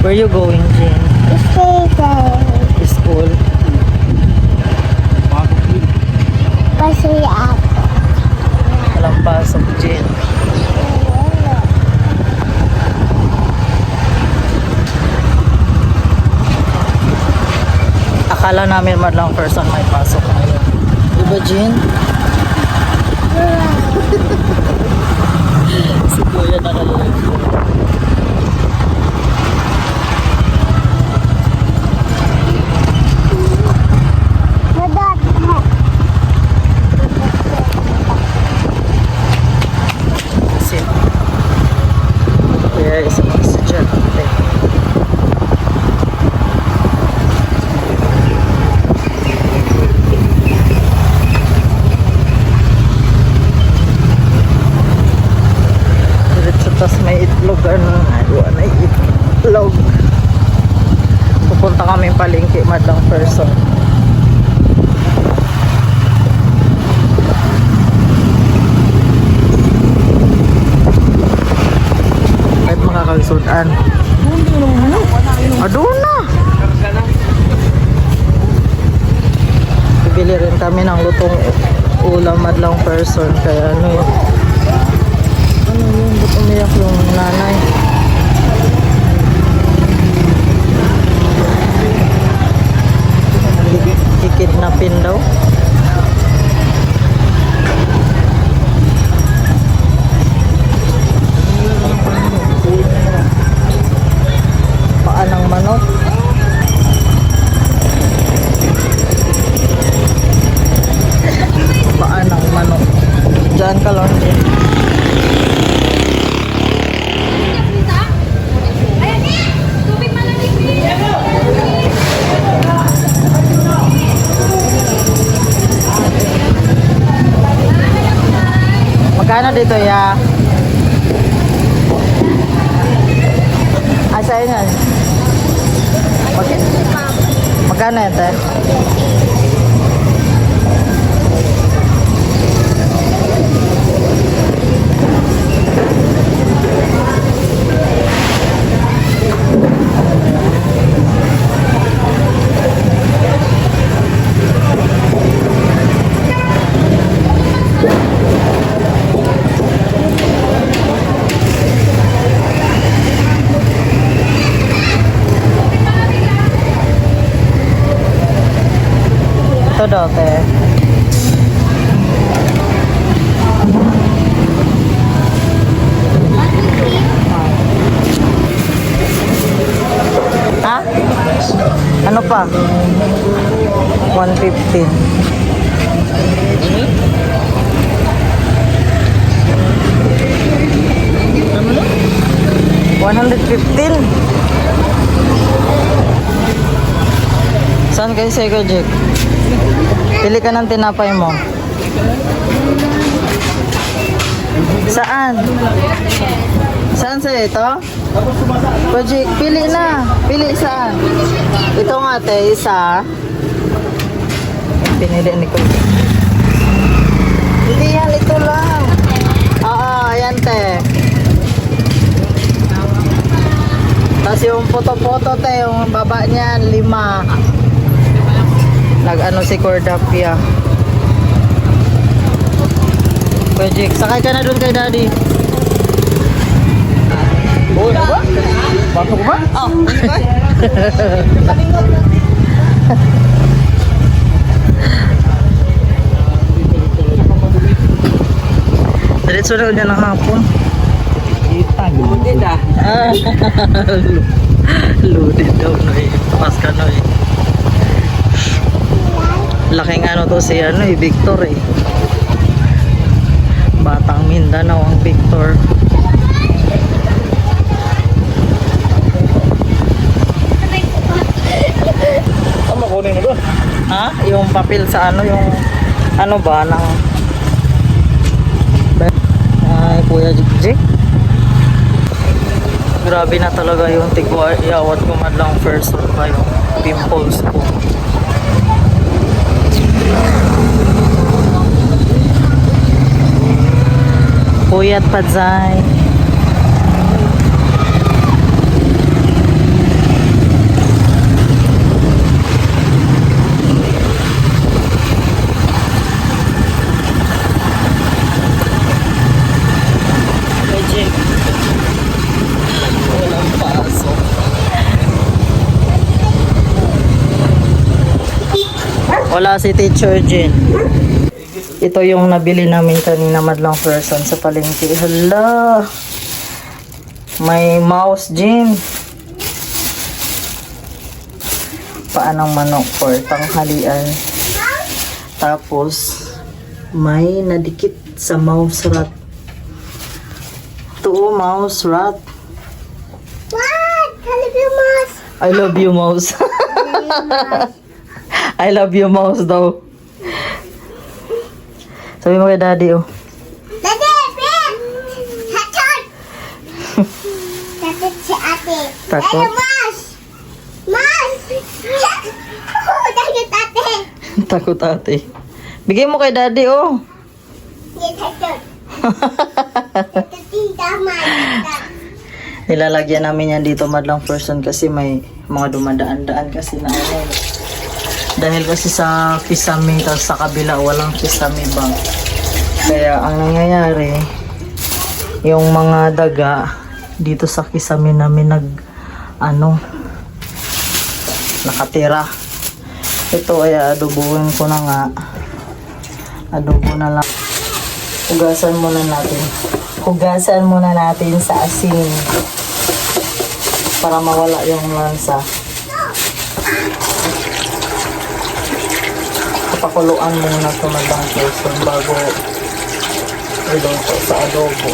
Where you going, Jin? School. Kasi ako. Walang pasok, Jin. Akala namin madlang person may pasok ngayon. Diba, Jin? Si Kuya nakalala. Madot mo. Kasi Kuya isang estudyante. Tas may itlog, ay itlog. Pupunta kami palengke, madlang person. Kahit makakagsudan. Aduna! Bibili rin kami ng lutong ulam, madlang person. Kaya ano yun. Ba't umiyak yung nanay? Kikidnapin daw. Paan ng manok. Paan ng manok. Diyan ka lang din. Magkano dito, ya? Sa'yo yan. Magkano yan, te? Ito daw, te. Ha? Ano pa? 115. Ano na? 115. Saan kayo sa'yo, Jack? Pili ka ng tinapay mo. Saan? Saan sa'yo ito? Project, pili na. Pili saan? Ito nga, te, isa. Pinili ni ko. Hindi yan, ito lang. Oo, ayan, te. Tapos yung photo-photo, te, yung baba niyan, 5. Nag-ano si Cordapia. Project, sakay ka na dun kay daddy. Oh, ano ba? Pasok ba? Oh, diretso na ulit ng hapon. Loaded ah. Loaded daw na eh. Pas ka na eh. Laking ano to si ano eh, Victor eh. Batang Mindanao ang Victor. Ano kunin mo doon? Ha? Yung papel sa ano, yung ano ba ng ay Kuya Jik. Grabe na talaga yung tigwayawat ko madlang person pa yung pimples ko. Puyat Padzay. Wala si Teacher Jen. Ito yung nabili namin kanina madlang person sa palengke. Hala! May mouse, Jen. Paanong manok for tanghalian. Tapos, may nadikit sa mouse rat. Ito, mouse rat. What? I I love you, Mouse. love you, mouse. I love you, mouse daw. Sabi mo kay daddy, oh. Daddy, Ben! Takot! Takot si ate. Takot? Hello, Mouse! Mouse! Oh, takot ate. Takot ate. Bigay mo kay daddy, oh. Hindi takot. Takot tita, Mouse. Nilalagyan namin yan dito madlang person kasi may mga dumadaan-daan kasi na ano. Dahil kasi sa Kisame, tapos sa kabila walang Kisame bang. Kaya ang nangyayari, yung mga daga dito sa Kisame namin nakatira. Ito ay adobuhin ko na nga. Adobo na lang. Hugasan muna natin. Hugasan muna natin sa asin para mawala yung lansa. Kapakuluan muna ito madlang person bago iluto sa adobo.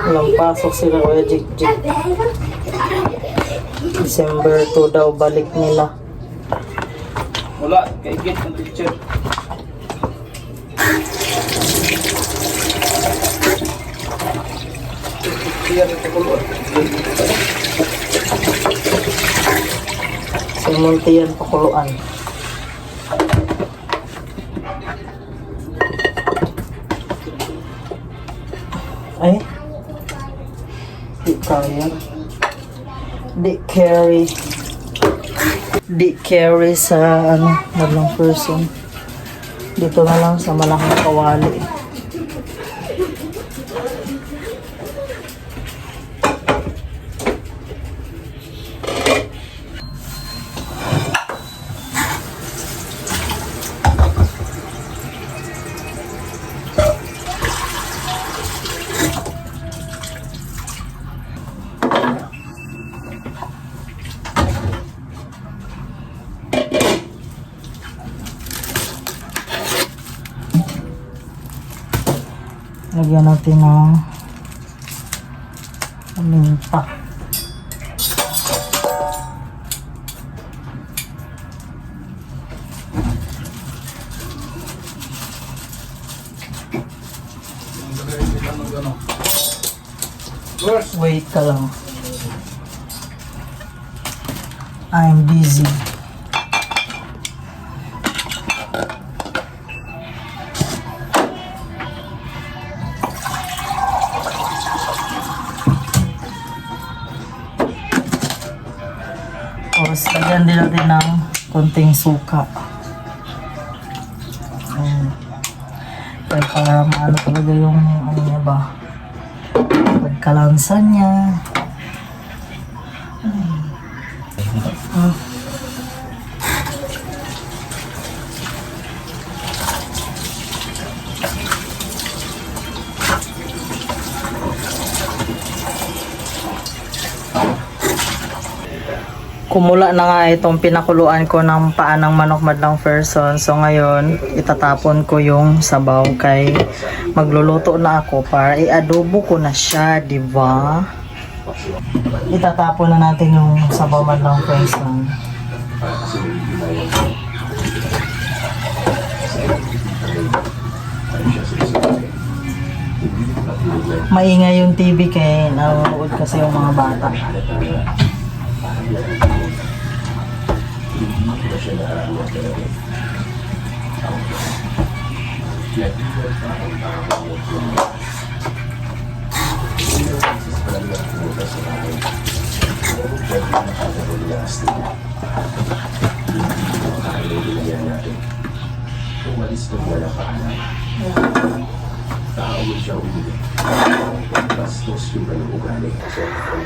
Walang pasok sila Kuya Jik Jik. December 2 daw balik nila. Wala, kaigit ang teacher. Sa Montian pakuluan. Ay, di kaya. Di carry sa madlang person. Dito na lang sa malaking kawali. Lagyan natin ng paminta. Wait ka lang. I'm busy. Tapos, lagyan din natin ng konting suka. Kaya para maano talaga yung ano niya ba, pagkalansa niya. Kumula na nga itong pinakuluan ko ng paa ng manok madlang person. So ngayon, itatapon ko yung sabaw kay magluluto na ako para i-adobo ko na siya, di ba? Itatapon na natin yung sabaw madlang person. Maingay yung TV kay nanonood kasi yung mga bata.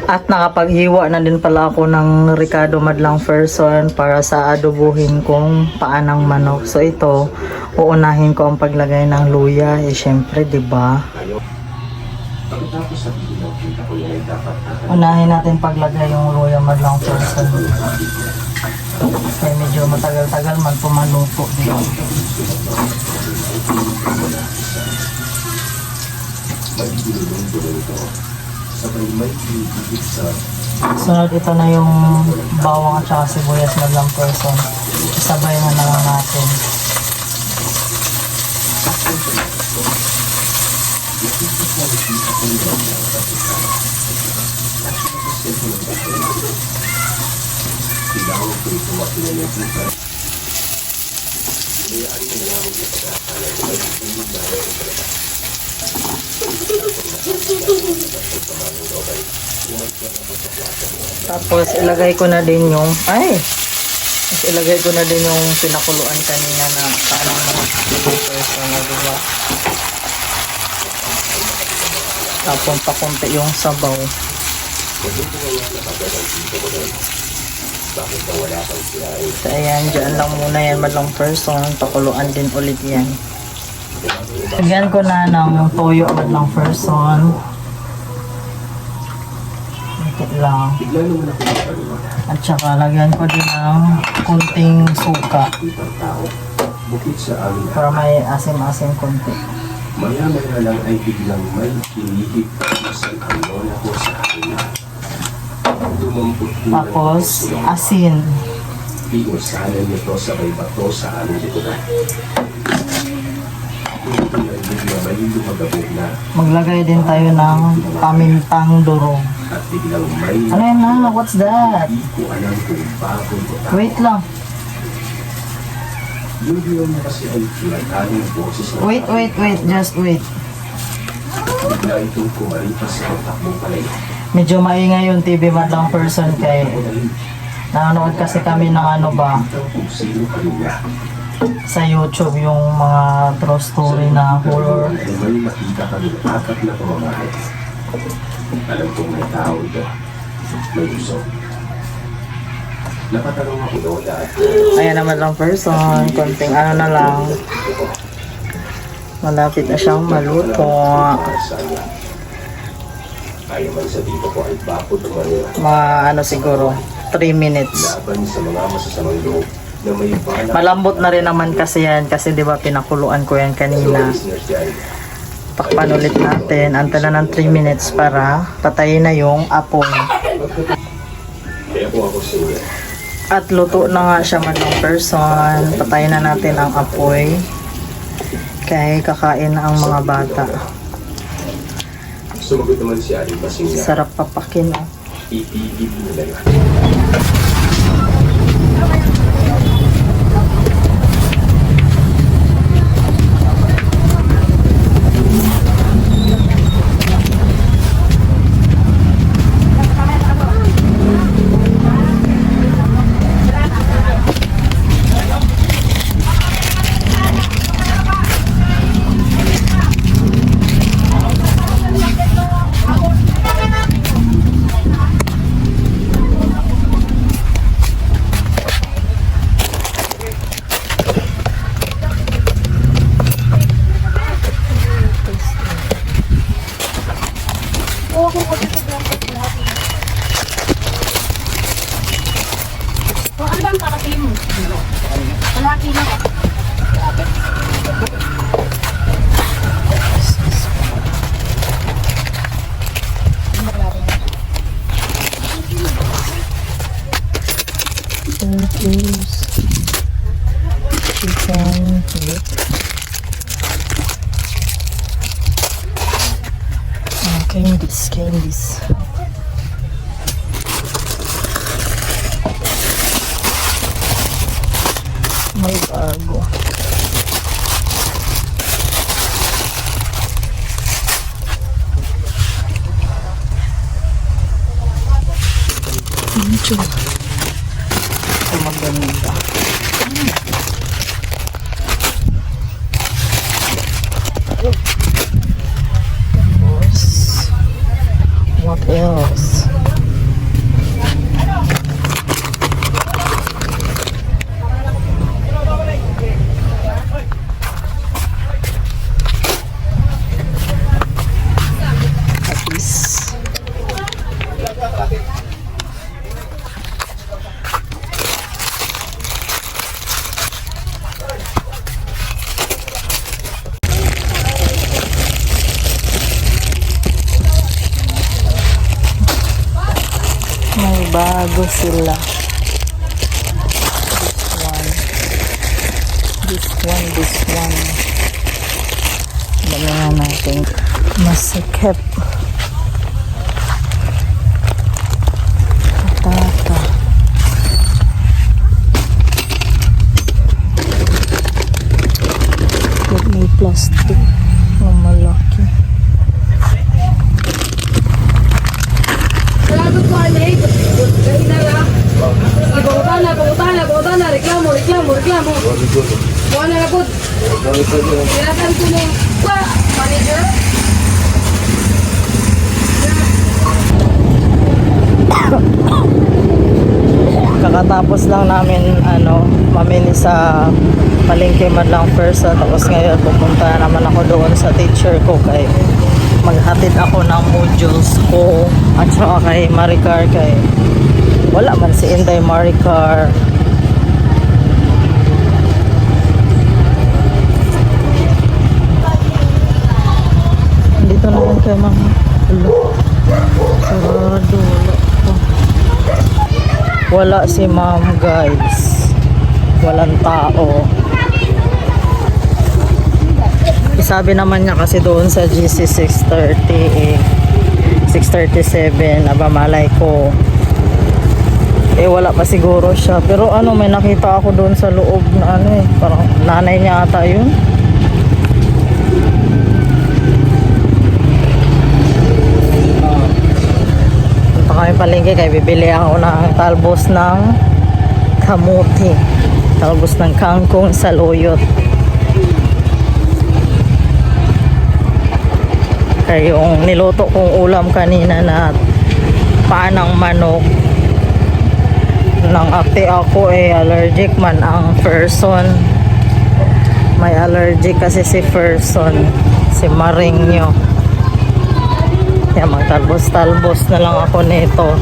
At nakapaghiwa na din pala ako ng Ricardo Madlang Person para sa adobuhin kong paanang manok. So ito, uunahin ko ang paglagay ng luya. Eh syempre, di ba? Unahin natin paglagay yung luya Madlang Person. Kaya medyo matagal-tagal man pumaluto dito. Sunod ito na yung bawang at saka sibuyas Madlang Person. Isabay na lang natin. Tapos ilagay ko na din yung ilagay ko na din yung pinakuluan kanina na paanang manok person na, diba? Tapos pakunti yung sabaw. So ayan, dyan lang muna yan Madlang Person. Pakuluan din ulit yan. Lagyan ko na ng toyo Madlang Person. Ito lang. At saka lagyan ko din ng kunting suka. Para may asim-asim kunti. Maya-maya lang ay biglang may hinihip sa kanola ko sa akin. Tapos, asin. Pinusahan nito sa may bato sa aming likuran. Hindi ay bigla may lumagabog na Maglagay din tayo ng pamintang durog. at biglang may Ano yan na? What's that? hindi ko alam kung bago ko ta. Wait lang. Yung diyon niya kasi ay pinagkaling boses na Wait. Just wait. bigla itong kumaripas sa takbong palay. Medyo maingay yung TV Madlang Person kay nanonood kasi kami ng ano ba Kung sino kanina sa YouTube yung mga true story na horror. ay may makita kami apat na pamamahay. Alam kong may tao ito. May gusto. Napatanong ako Lola at Ayan naman lang person, konting ano na lang. Malapit na siyang maluto. ayaw man sa dito ko ay bakod ng Manila. Mga ano siguro, 3 minutes. Laban sa mga masasamang loob na may balak Malambot na rin naman kasi yan kasi 'di ba pinakuluan ko yan kanina. listeners dyan. Takpan ulit natin. Antala ng 3 minutes para patayin na yung apoy. Kaya kung ako sa inyo, At luto na nga siya Madlang Person. Patayin na natin ang apoy. Kaya kakain na ang mga bata. sumagot naman si Aling Basing na Sarap papakin oh. ipigil nila yun. Chicken, candies. Medyo maganda. What else? Tapos may bago sila. This one. Dami na natin. Masikip. Patata. Huwag may plastic na malaki. Pautana, reklamo. Buwan na po. Kailangan ko ng manager. Kakatapos lang namin mamili sa palengke Madlang First, tapos ngayon pupunta naman ako doon sa teacher ko kay maghatid ako ng modules ko at saka kay Maricar kay wala man si Inday Maricar. Dito na lang kay mama. Sarado, wala pa. Wala si ma'am, guys. Walang tao. Isabi naman niya kasi doon sa GC 630 637 abamalay ko. Wala pa siguro siya. Pero may nakita ako doon sa loob na parang nanay niya ata yun. Punta kami palengke kaya bibili ako ng talbos ng kamuti. Talbos ng kangkong sa Loyot. Kaya yung niluto kong ulam kanina na paanang manok nang ate ako allergic man ang person. May allergic kasi si person, si Maringyo. Kaya magtalbos-talbos na lang ako nito.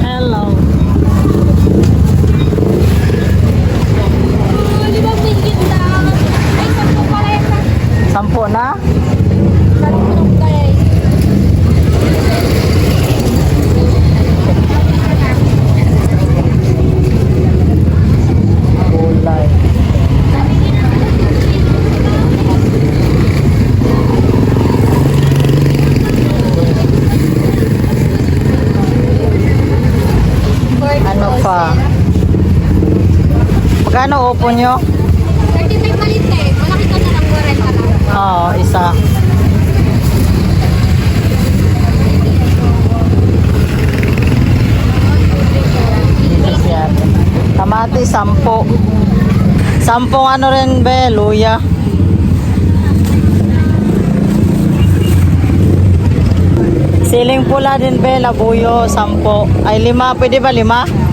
Hello. Sampo na? Gulay. Ano pa? Magkano upo nyo? 35 malit eh. Malaki ka na lang 40 lang. Oo, isa. Yan. Kamati, 10. 10 rin, be, luya. Siling pula din, be, labuyo, 10. Ay, 5. Pwede ba 5?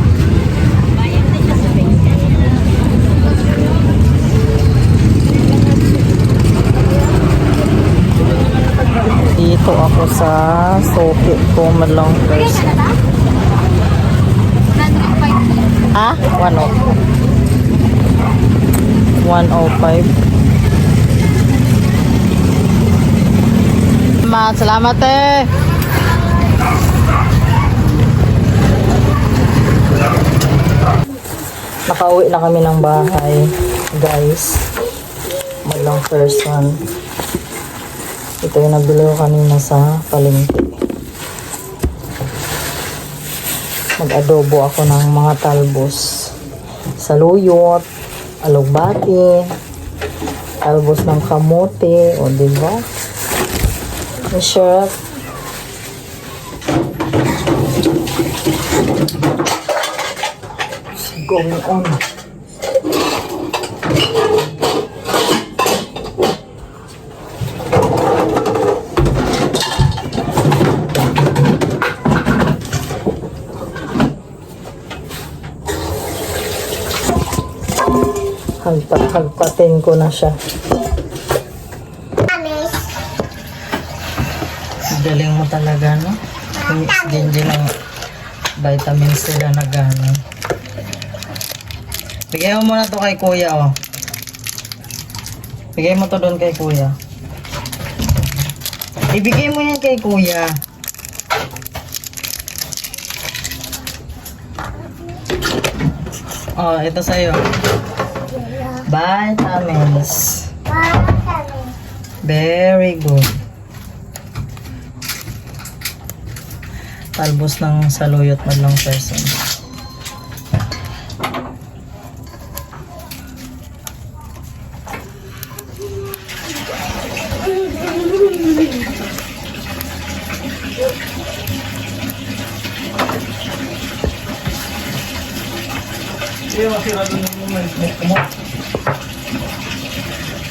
Dito ako sa Sophie ko Madlang First. Ha? 105. Salamat eh. Nakauwi na kami ng bahay, guys. Madlang First one. Ito yung nabili ko kanina sa palengke. Mag-adobo ako ng mga talbos. Saluyot, alugbati, Talbos ng kamote. O, diba? Masarap. What's going on? Hagpatin ko na siya. Amis. Galing mo talaga, no? Hindi lang vitamins sila na gano'n. Bigay mo muna to kay kuya, oh. Bigay mo to doon kay kuya. Ibigay mo yan kay kuya. Oh, ito sa'yo. Vitamins. Amis. Very good. Talbos ng saluyot madlang person.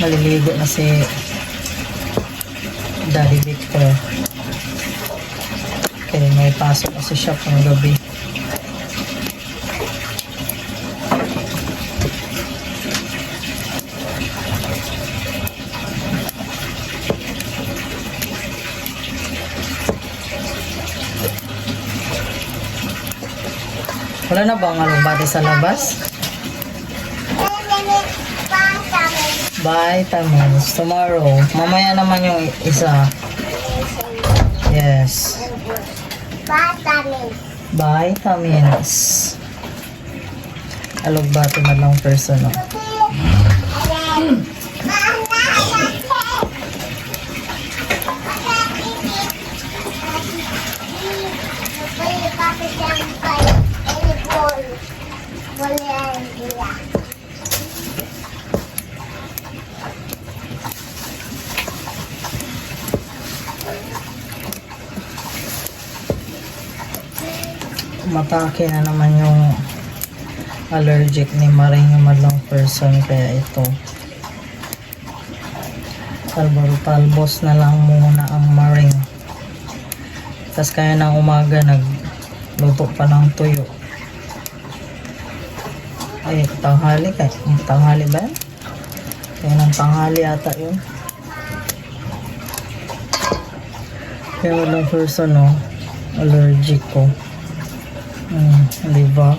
Maliligo na si Daddy Victor. Okay, may pasok kasi siya pang gabi. Wala na ba ang alugbati sa labas? Vitamins. Tomorrow. Mamaya naman yung isa. Yes. Vitamins. Vitamins. Alugbati madlang person. Oh. Matake na naman yung allergic ni Maring yung madlang person, kaya ito talbos na lang muna ang Maring. Tapos kaya ng umaga nagluto pa ng tuyo. Ay, tanghali kaya. Tanghali ba yan? Kaya ng tanghali ata yun. Kaya madlang person, no, allergic ko. Diba?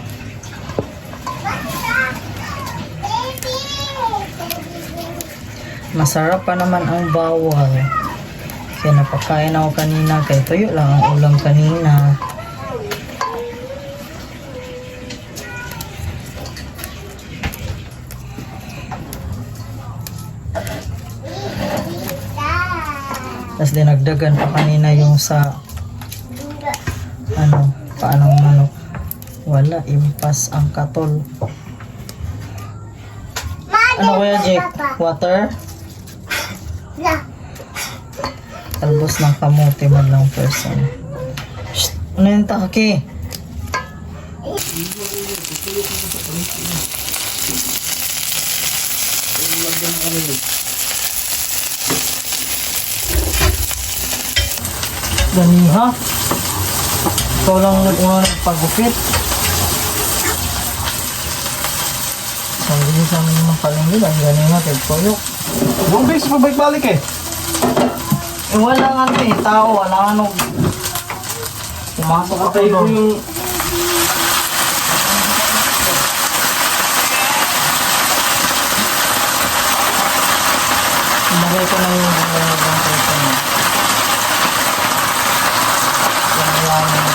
Masarap pa naman ang bawal. Kaya napakain ako kanina. Kaya tuyo lang ang ulam kanina. Tapos dinagdagan pa kanina yung sa paanong manok. Wala, impas ang katol. Ano kuya Jake? Water? Talbos ng kamote madlang person. Shh! Ano yung taki? Ganiha? Ikaw lang nag-una nagpagupit. Hindi sa amin naman palengke lang. Galing natin. Tuyok. Buong base, pabalik-balik eh. Wala nga tao. Wala nga nung pumasok ako Patay ko doon. yung... Nagay ko na yung ng person mo. Yan lang.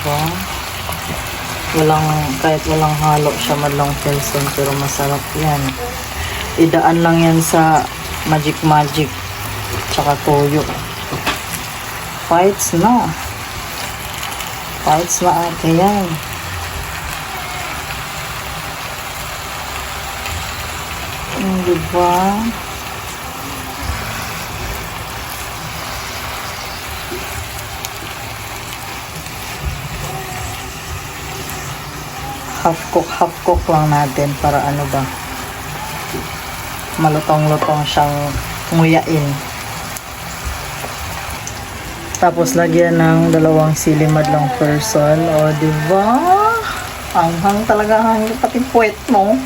Diba? Kahit walang halo siya madlang person, pero masarap yan. Idaan lang yan sa magic tsaka toyo. Fights na ate yan. Diba? Half cook lang natin para ano ba, malutong-lutong siyang nguyain. Tapos lagyan ng 2 sili madlang person. O diba? Anghang talaga, hanggang pati puwet mo.